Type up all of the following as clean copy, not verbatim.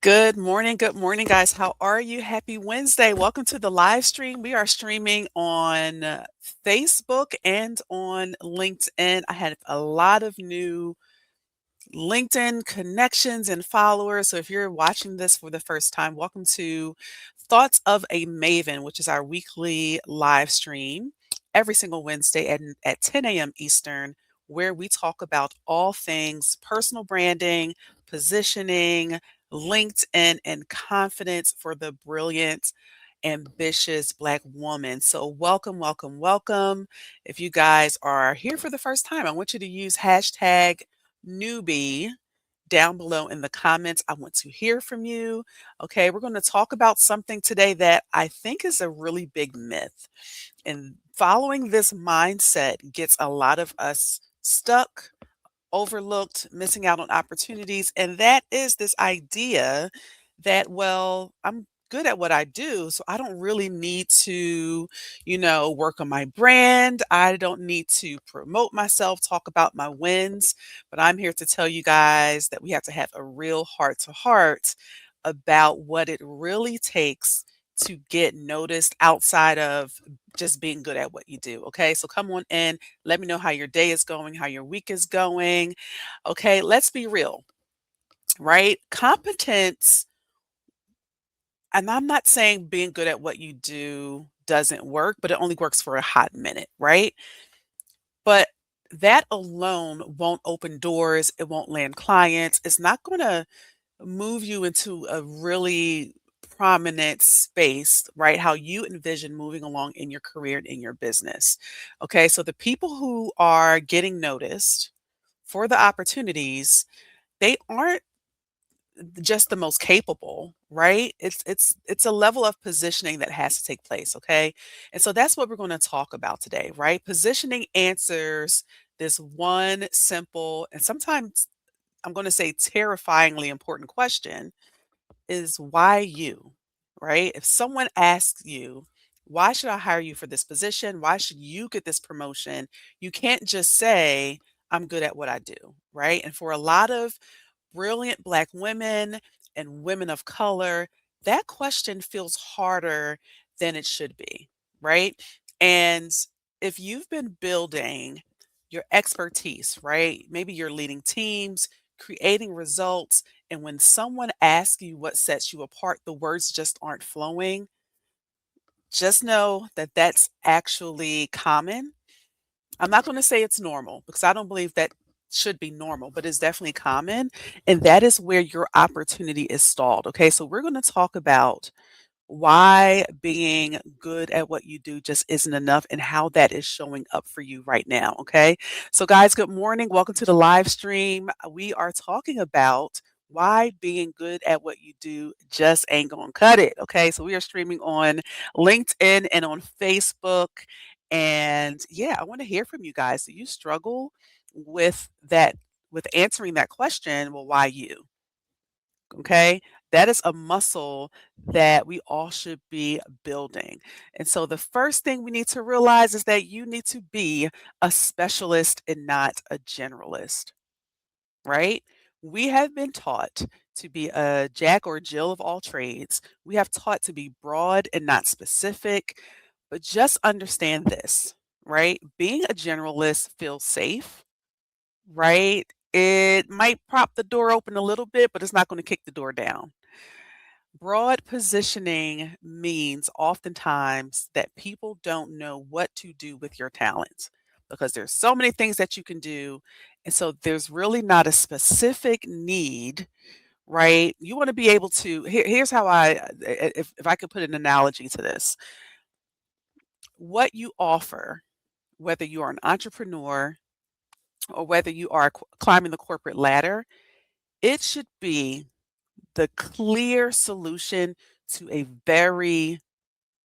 Good morning, guys. How are you? Happy Wednesday. Welcome to the live stream. We are streaming on Facebook and on LinkedIn. I had a lot of new LinkedIn connections and followers. So if you're watching this for the first time, welcome to Thoughts of a Maven, which is our weekly live stream every single Wednesday at 10 a.m. Eastern, where we talk about all things personal branding, positioning, LinkedIn, and confidence for the brilliant, ambitious Black woman. So, welcome, welcome, welcome. If you guys are here for the first time, I want you to use hashtag newbie down below in the comments. I want to hear from you. Okay, we're going to talk about something today that I think is a really big myth. And following this mindset gets a lot of us stuck, overlooked, missing out on opportunities. And that is this idea that, well, I'm good at what I do, so I don't really need to, work on my brand. I don't need to promote myself, talk about my wins. But I'm here to tell you guys that we have to have a real heart to heart about what it really takes to get noticed outside of just being good at what you do. Okay. So come on in. Let me know how your day is going, how your week is going. Okay. Let's be real, right? Competence, and I'm not saying being good at what you do doesn't work, but it only works for a hot minute, right? But that alone won't open doors. It won't land clients. It's not going to move you into a really prominent space, right? How you envision moving along in your career and in your business. Okay. So the people who are getting noticed for the opportunities, they aren't just the most capable, right? It's a level of positioning that has to take place, okay? And so that's what we're going to talk about today, right? Positioning answers this one simple and sometimes I'm going to say terrifyingly important question is why you, right? If someone asks you, why should I hire you for this position? Why should you get this promotion? You can't just say, I'm good at what I do, right? And for a lot of brilliant Black women and women of color, that question feels harder than it should be, right? And if you've been building your expertise, right? Maybe you're leading teams, creating results, and when someone asks you what sets you apart, the words just aren't flowing. Just know that that's actually common. I'm not going to say it's normal because I don't believe that should be normal, but it's definitely common. And that is where your opportunity is stalled. Okay. So we're going to talk about why being good at what you do just isn't enough and how that is showing up for you right now. Okay. So, guys, good morning. Welcome to the live stream. We are talking about why being good at what you do just ain't gonna cut it. Okay. So, we are streaming on LinkedIn and on Facebook. And yeah, I want to hear from you guys. Do you struggle with that, with answering that question? Well, why you? Okay. That is a muscle that we all should be building. And so the first thing we need to realize is that you need to be a specialist and not a generalist, right? We have been taught to be a jack or Jill of all trades. We have taught to be broad and not specific. But just understand this, right? Being a generalist feels safe, right? It might prop the door open a little bit, but it's not going to kick the door down. Broad positioning means oftentimes that people don't know what to do with your talents because there's so many things that you can do. And so there's really not a specific need, right? You want to be able to, here's how if I could put an analogy to this, what you offer, whether you are an entrepreneur or whether you are climbing the corporate ladder, it should be the clear solution to a very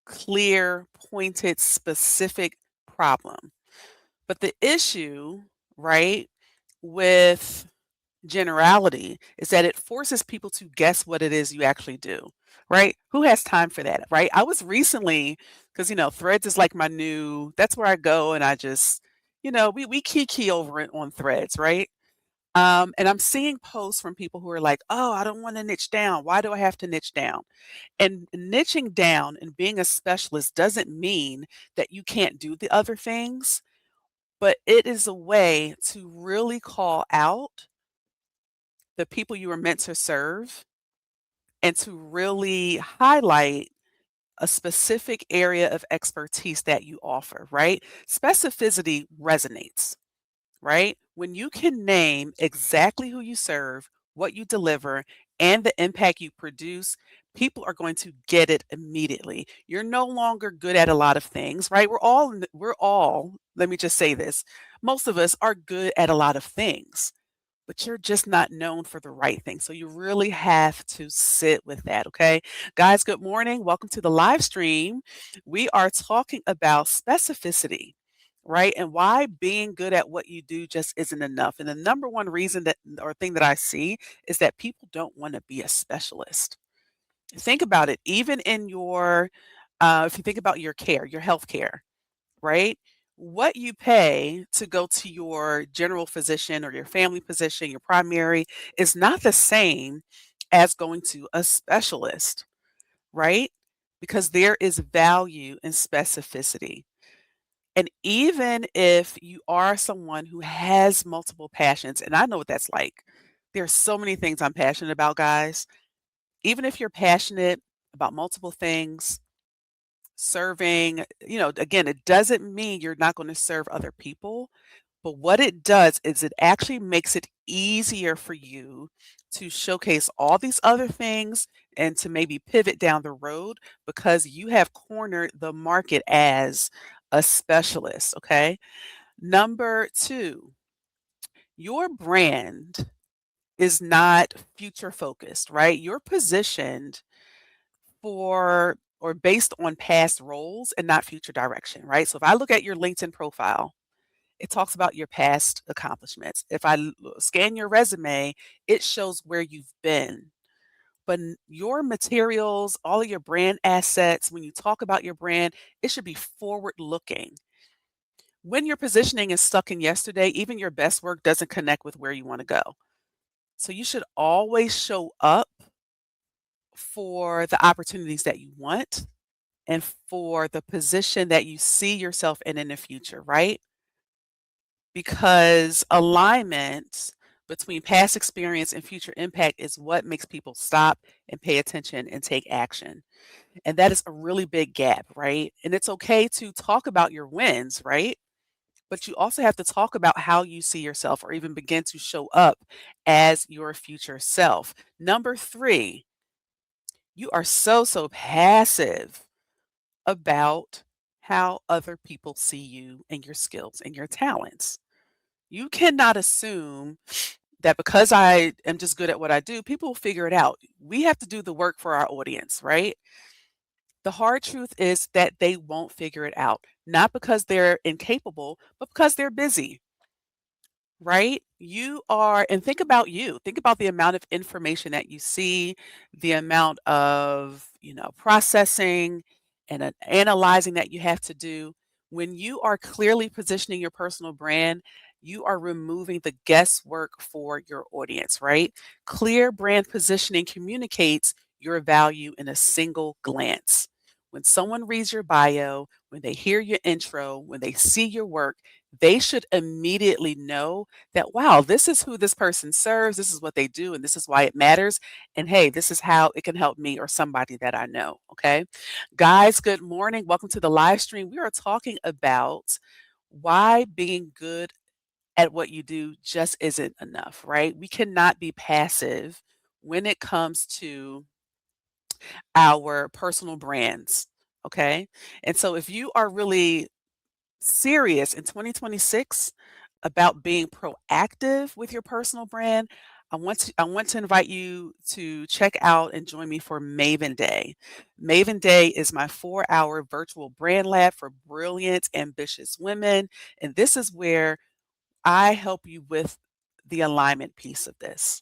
clear, pointed, specific problem. But the issue, right, with generality is that it forces people to guess what it is you actually do, right? Who has time for that, right? I was recently, because, Threads is like my new, that's where I go and I just, we kiki over it on Threads, right? And I'm seeing posts from people who are like, "Oh, I don't want to niche down. Why do I have to niche down?" And niching down and being a specialist doesn't mean that you can't do the other things, but it is a way to really call out the people you were meant to serve and to really highlight a specific area of expertise that you offer, right? Specificity resonates, right? When you can name exactly who you serve, what you deliver, and the impact you produce, people are going to get it immediately. You're no longer good at a lot of things, right? We're all, let me just say this. Most of us are good at a lot of things, but you're just not known for the right thing. So you really have to sit with that, okay? Guys, good morning. Welcome to the live stream. We are talking about specificity, right? And why being good at what you do just isn't enough. And the number one reason that or thing that I see is that people don't want to be a specialist. Think about it. Even in your if you think about your care, your health care, right? What you pay to go to your general physician or your family physician, your primary, is not the same as going to a specialist, right? Because there is value in specificity. And even if you are someone who has multiple passions, and I know what that's like, there's so many things I'm passionate about, guys. Even if you're passionate about multiple things, serving, again, it doesn't mean you're not going to serve other people, but what it does is it actually makes it easier for you to showcase all these other things and to maybe pivot down the road because you have cornered the market as a specialist. Okay. Number two, your brand is not future focused, right? You're positioned for or based on past roles and not future direction, right? So if I look at your LinkedIn profile, it talks about your past accomplishments. If scan your resume, it shows where you've been. But your materials, all of your brand assets, when you talk about your brand, it should be forward looking. When your positioning is stuck in yesterday, even your best work doesn't connect with where you want to go. So you should always show up for the opportunities that you want and for the position that you see yourself in the future, right? Because alignment between past experience and future impact is what makes people stop and pay attention and take action. And that is a really big gap, right? And it's okay to talk about your wins, right? But you also have to talk about how you see yourself or even begin to show up as your future self. Number three, you are so passive about how other people see you and your skills and your talents. You cannot assume that because I am just good at what I do, people will figure it out. We have to do the work for our audience, right? The hard truth is that they won't figure it out, not because they're incapable, but because they're busy. Right? You are and think about you. Think about the amount of information that you see, the amount of, processing and analyzing that you have to do. When you are clearly positioning your personal brand, you are removing the guesswork for your audience, right? Clear brand positioning communicates your value in a single glance. When someone reads your bio, when they hear your intro, when they see your work, they should immediately know that, wow, this is who this person serves, this is what they do, and this is why it matters. And hey, this is how it can help me or somebody that I know. Okay. Guys, good morning. Welcome to the live stream. We are talking about why being good at what you do just isn't enough, right? We cannot be passive when it comes to our personal brands. Okay. And so if you are really serious in 2026 about being proactive with your personal brand, I want to invite you to check out and join me for Maven Day. Maven Day is my 4-hour virtual brand lab for brilliant, ambitious women, and this is where I help you with the alignment piece of this.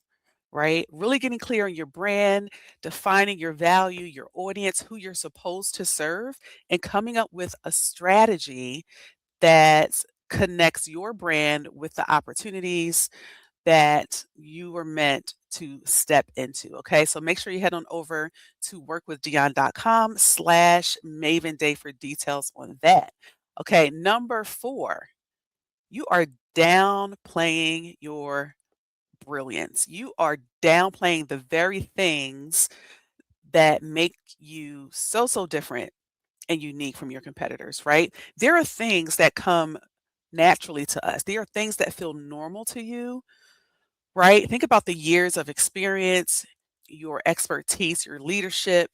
Right? Really getting clear on your brand, defining your value, your audience, who you're supposed to serve, and coming up with a strategy that connects your brand with the opportunities, that you were meant to step into. Okay. So make sure you head on over to workwithdion.com/Maven Day for details on that. Okay. Number 4, you are downplaying your brilliance. You are downplaying the very things that make you so different and unique from your competitors, right? There are things that come naturally to us. There are things that feel normal to you, right? Think about the years of experience, your expertise, your leadership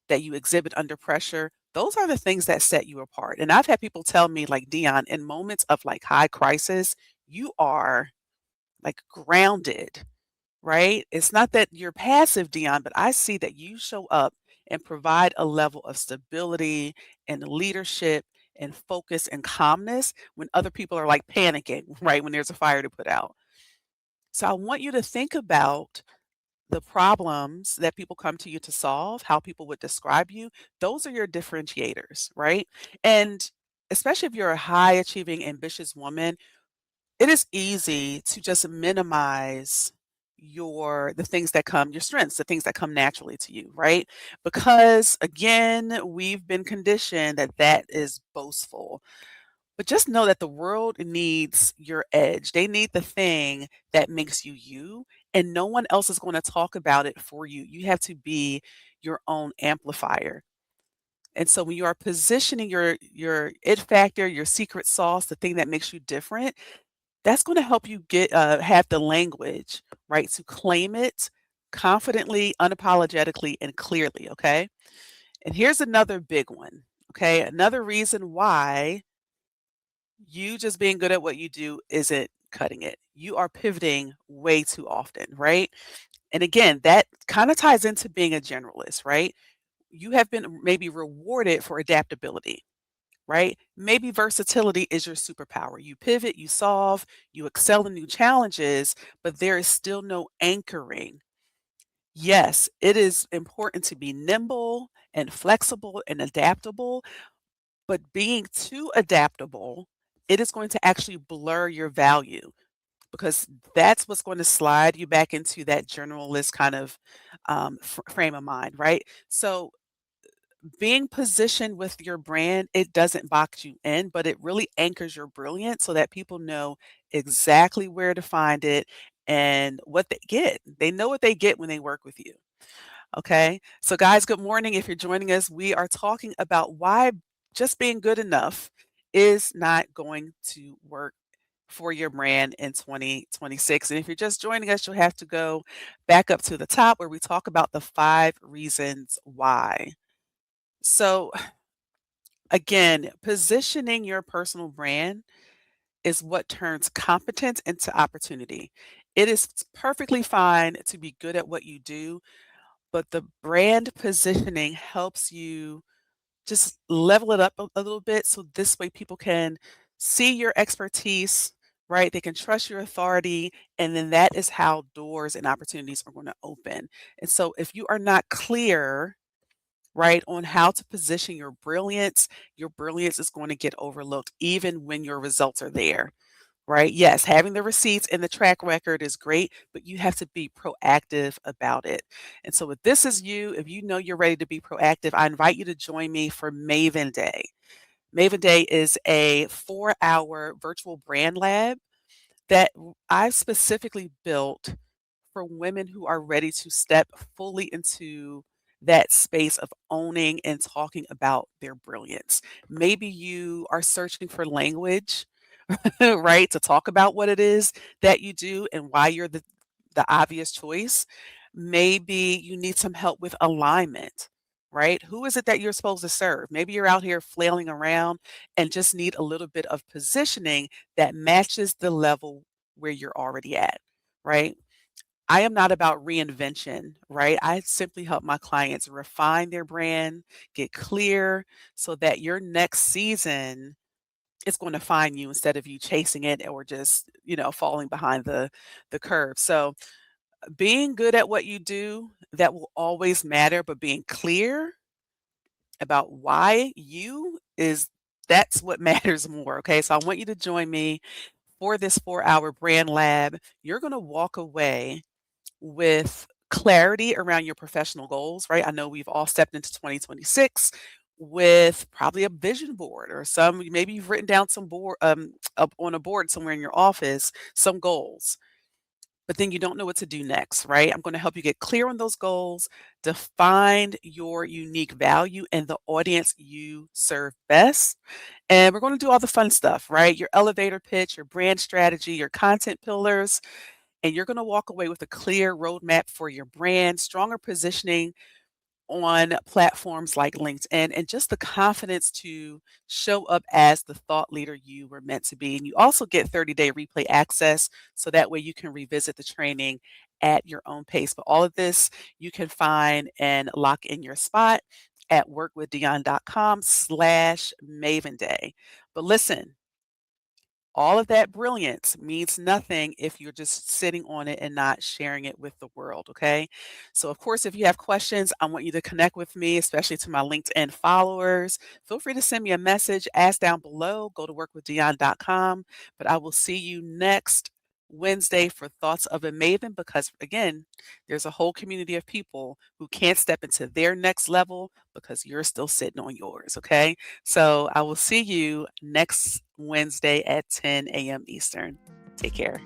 that you exhibit under pressure. Those are the things that set you apart. And I've had people tell me, like, Dion, in moments of like high crisis, you are like grounded, right? It's not that you're passive, Dion, but I see that you show up and provide a level of stability and leadership and focus and calmness when other people are like panicking, right? When there's a fire to put out. So I want you to think about the problems that people come to you to solve, how people would describe you. Those are your differentiators, right? And especially if you're a high achieving, ambitious woman, it is easy to just minimize the things that come your strengths, the things that come naturally to you, right? Because again, we've been conditioned that that is boastful. But just know that the world needs your edge. They need the thing that makes you you, and no one else is going to talk about it for you. You have to be your own amplifier. And so when you are positioning your it factor, your secret sauce, the thing that makes you different, that's gonna help you have the language, right, to claim it confidently, unapologetically, and clearly, okay? And here's another big one, okay? Another reason why you just being good at what you do isn't cutting it. You are pivoting way too often, right? And again, that kinda ties into being a generalist, right? You have been maybe rewarded for adaptability, right? Maybe versatility is your superpower. You pivot, you solve, you excel in new challenges, but there is still no anchoring. Yes, it is important to be nimble and flexible and adaptable, but being too adaptable, it is going to actually blur your value because that's what's going to slide you back into that generalist kind of frame of mind, right? So being positioned with your brand, it doesn't box you in, but it really anchors your brilliance so that people know exactly where to find it and what they get. They know what they get when they work with you. Okay. So, guys, good morning. If you're joining us, we are talking about why just being good enough is not going to work for your brand in 2026. And if you're just joining us, you'll have to go back up to the top where we talk about the 5 reasons why. So, again, positioning your personal brand is what turns competence into opportunity. It is perfectly fine to be good at what you do, but the brand positioning helps you just level it up a little bit so this way people can see your expertise, right? They can trust your authority, and then that is how doors and opportunities are going to open. And so if you are not clear, right, on how to position your brilliance is going to get overlooked even when your results are there, right? Yes, having the receipts and the track record is great, but you have to be proactive about it. And so, if this is you, if you know you're ready to be proactive, I invite you to join me for Maven Day. Maven Day is a 4-hour virtual brand lab that I've specifically built for women who are ready to step fully into that space of owning and talking about their brilliance. Maybe you are searching for language, right, to talk about what it is that you do and why you're the obvious choice. Maybe you need some help with alignment, right? Who is it that you're supposed to serve? Maybe you're out here flailing around and just need a little bit of positioning that matches the level where you're already at, right? I am not about reinvention, right? I simply help my clients refine their brand, get clear so that your next season is going to find you instead of you chasing it or just, falling behind the curve. So, being good at what you do, that will always matter, but being clear about why you is that's what matters more, okay? So I want you to join me for this 4-hour brand lab, you're going to walk away with clarity around your professional goals, right? I know we've all stepped into 2026 with probably a vision board or some maybe you've written down some board up on a board somewhere in your office, some goals. But then you don't know what to do next, right? I'm going to help you get clear on those goals, define your unique value and the audience you serve best. And we're going to do all the fun stuff, right? Your elevator pitch, your brand strategy, your content pillars, and you're going to walk away with a clear roadmap for your brand, stronger positioning on platforms like LinkedIn, and just the confidence to show up as the thought leader you were meant to be. And you also get 30-day replay access so that way you can revisit the training at your own pace. But all of this you can find and lock in your spot at workwithdion.com/Maven Day. But listen, all of that brilliance means nothing if you're just sitting on it and not sharing it with the world, okay? So, of course, if you have questions, I want you to connect with me, especially to my LinkedIn followers. Feel free to send me a message, ask down below, go to workwithdion.com. But I will see you next Wednesday for Thoughts of a Maven because, again, there's a whole community of people who can't step into their next level because you're still sitting on yours, okay? So I will see you next Wednesday at 10 a.m. Eastern. Take care.